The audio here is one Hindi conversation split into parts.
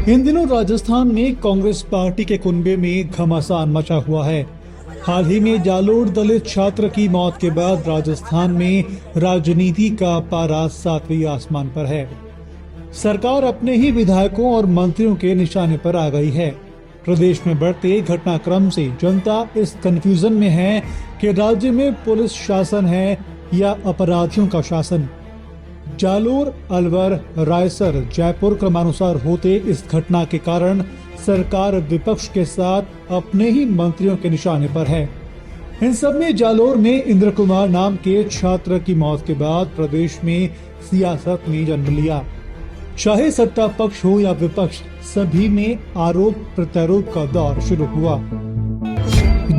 इन दिनों राजस्थान में कांग्रेस पार्टी के कुनबे में घमासान मचा हुआ है। हाल ही में जालोर दलित छात्र की मौत के बाद राजस्थान में राजनीति का पारा 7वें आसमान पर है। सरकार अपने ही विधायकों और मंत्रियों के निशाने पर आ गई है। प्रदेश में बढ़ते घटनाक्रम से जनता इस कंफ्यूजन में है कि राज्य में पुलिस शासन है या अपराधियों का शासन। जालोर, अलवर, रायसर, जयपुर क्रमानुसार होते इस घटना के कारण सरकार विपक्ष के साथ अपने ही मंत्रियों के निशाने पर है। इन सब में जालोर में इंद्र कुमार नाम के छात्र की मौत के बाद प्रदेश में सियासत ने जन्म लिया। चाहे सत्ता पक्ष हो या विपक्ष, सभी में आरोप प्रत्यारोप का दौर शुरू हुआ।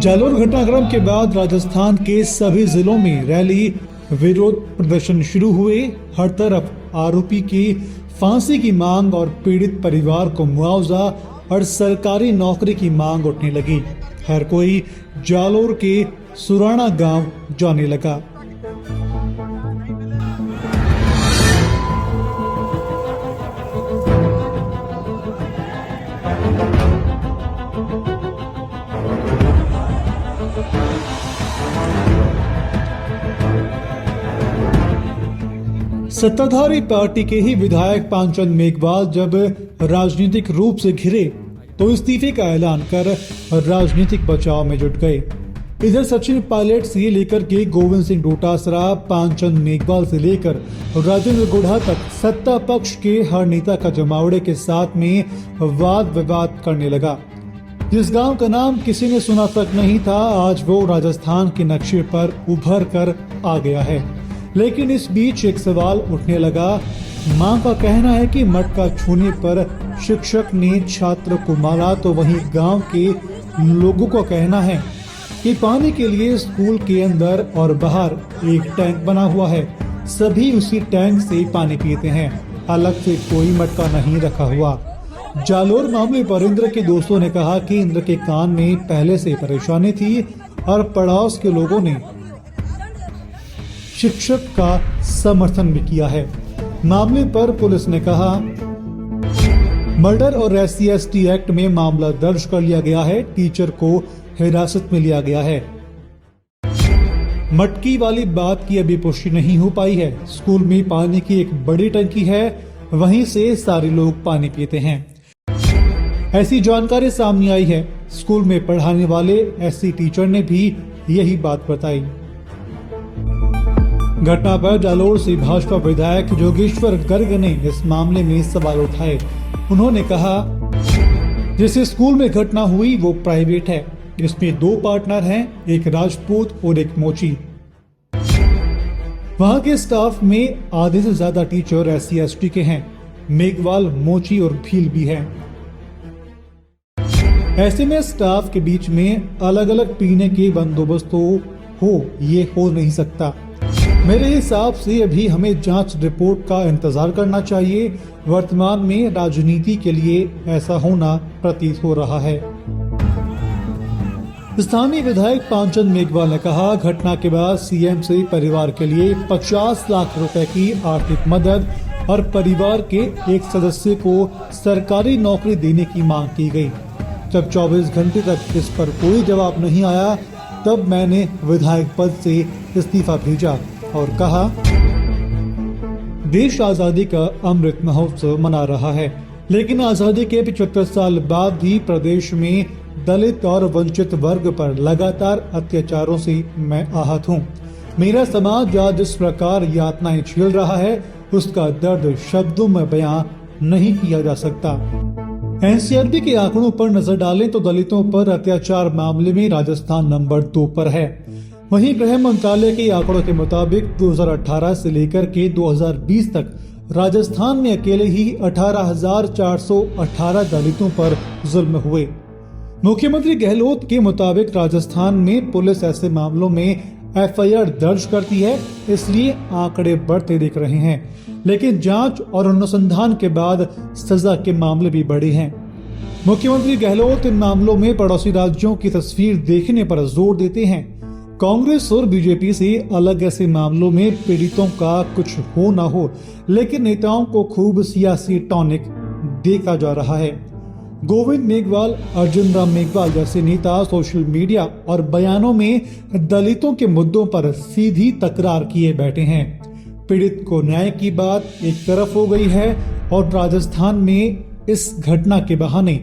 जालोर घटनाक्रम के बाद राजस्थान के सभी जिलों में रैली, विरोध प्रदर्शन शुरू हुए। हर तरफ आरोपी की फांसी की मांग और पीड़ित परिवार को मुआवजा और सरकारी नौकरी की मांग उठने लगी। हर कोई जालोर के सुराना गांव जाने लगा। सत्ताधारी पार्टी के ही विधायक पांचन मेघवाल जब राजनीतिक रूप से घिरे तो इस्तीफे का ऐलान कर राजनीतिक बचाव में जुट गए। इधर सचिन पायलट से लेकर के गोविंद सिंह डोटासरा, पांचन मेघवाल से लेकर राजेंद्र गुढ़ा तक सत्ता पक्ष के हर नेता का जमावड़े के साथ में वाद विवाद करने लगा। जिस गांव का नाम किसी ने सुना तक नहीं था, आज वो राजस्थान के नक्शे पर उभर कर आ गया है। लेकिन इस बीच एक सवाल उठने लगा। मां का कहना है कि मटका छूने पर शिक्षक ने छात्र को मारा, तो वहीं गांव के लोगों का कहना है कि पानी के लिए स्कूल के अंदर और बाहर एक टैंक बना हुआ है, सभी उसी टैंक से पानी पीते हैं, अलग से कोई मटका नहीं रखा हुआ। जालोर मामले पर इंद्र के दोस्तों ने कहा कि इंद्र के कान में पहले से परेशानी थी और पड़ोस के लोगों ने शिक्षक का समर्थन भी किया है। मामले पर पुलिस ने कहा मर्डर और SC/ST एक्ट में मामला दर्ज कर लिया गया है। टीचर को हिरासत में लिया गया है। मटकी वाली बात की अभी पुष्टि नहीं हो पाई है। स्कूल में पानी की एक बड़ी टंकी है, वहीं से सारे लोग पानी पीते हैं, ऐसी जानकारी सामने आई है। स्कूल में पढ़ाने वाले SC टीचर ने भी यही बात बताई। घटना पर जालोर से भाजपा विधायक जोगेश्वर गर्ग ने इस मामले में सवाल उठाए। उन्होंने कहा जिस स्कूल में घटना हुई वो प्राइवेट है, इसमें 2 पार्टनर हैं, एक राजपूत और एक मोची। वहां के स्टाफ में आधे से ज्यादा टीचर SC/ST के हैं। मेघवाल, मोची और भील भी हैं। ऐसे में स्टाफ के बीच में अलग अलग पीने के बंदोबस्त हो ये हो नहीं सकता। मेरे हिसाब से अभी हमें जांच रिपोर्ट का इंतजार करना चाहिए। वर्तमान में राजनीति के लिए ऐसा होना प्रतीत हो रहा है। स्थानीय विधायक पांचन मेघवाल ने कहा घटना के बाद CM से परिवार के लिए 50 लाख रुपए की आर्थिक मदद और परिवार के एक सदस्य को सरकारी नौकरी देने की मांग की गई। जब 24 घंटे तक इस पर कोई जवाब नहीं आया, तब मैंने विधायक पद से इस्तीफा भेजा और कहा देश आजादी का अमृत महोत्सव मना रहा है, लेकिन आजादी के 75 साल बाद भी प्रदेश में दलित और वंचित वर्ग पर लगातार अत्याचारों से मैं आहत हूँ। मेरा समाज आज जिस प्रकार यातनाएं झेल रहा है, उसका दर्द शब्दों में बयां नहीं किया जा सकता। NCRB के आंकड़ों पर नजर डालें तो दलितों पर अत्याचार मामले में राजस्थान नंबर 2 पर है। वहीं गृह मंत्रालय के आंकड़ों के मुताबिक 2018 से लेकर के 2020 तक राजस्थान में अकेले ही 18,418 दलितों पर जुल्म हुए। मुख्यमंत्री गहलोत के मुताबिक राजस्थान में पुलिस ऐसे मामलों में FIR दर्ज करती है, इसलिए आंकड़े बढ़ते दिख रहे हैं। लेकिन जांच और अनुसंधान के बाद सजा के मामले भी बढ़े हैं। मुख्यमंत्री गहलोत इन मामलों में पड़ोसी राज्यों की तस्वीर देखने पर जोर देते हैं। कांग्रेस और बीजेपी से अलग ऐसे मामलों में पीड़ितों का कुछ हो ना हो, लेकिन नेताओं को खूब सियासी टॉनिक देखा जा रहा है। गोविंद मेघवाल, अर्जुन राम मेघवाल जैसे नेता सोशल मीडिया और बयानों में दलितों के मुद्दों पर सीधी तकरार किए बैठे हैं। पीड़ित को न्याय की बात एक तरफ हो गई है और राजस्थान में इस घटना के बहाने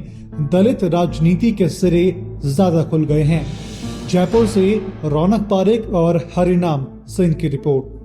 दलित राजनीति के सिरे ज्यादा खुल गए हैं। जयपुर से रौनक पारेख और हरिनाम सिंह की रिपोर्ट।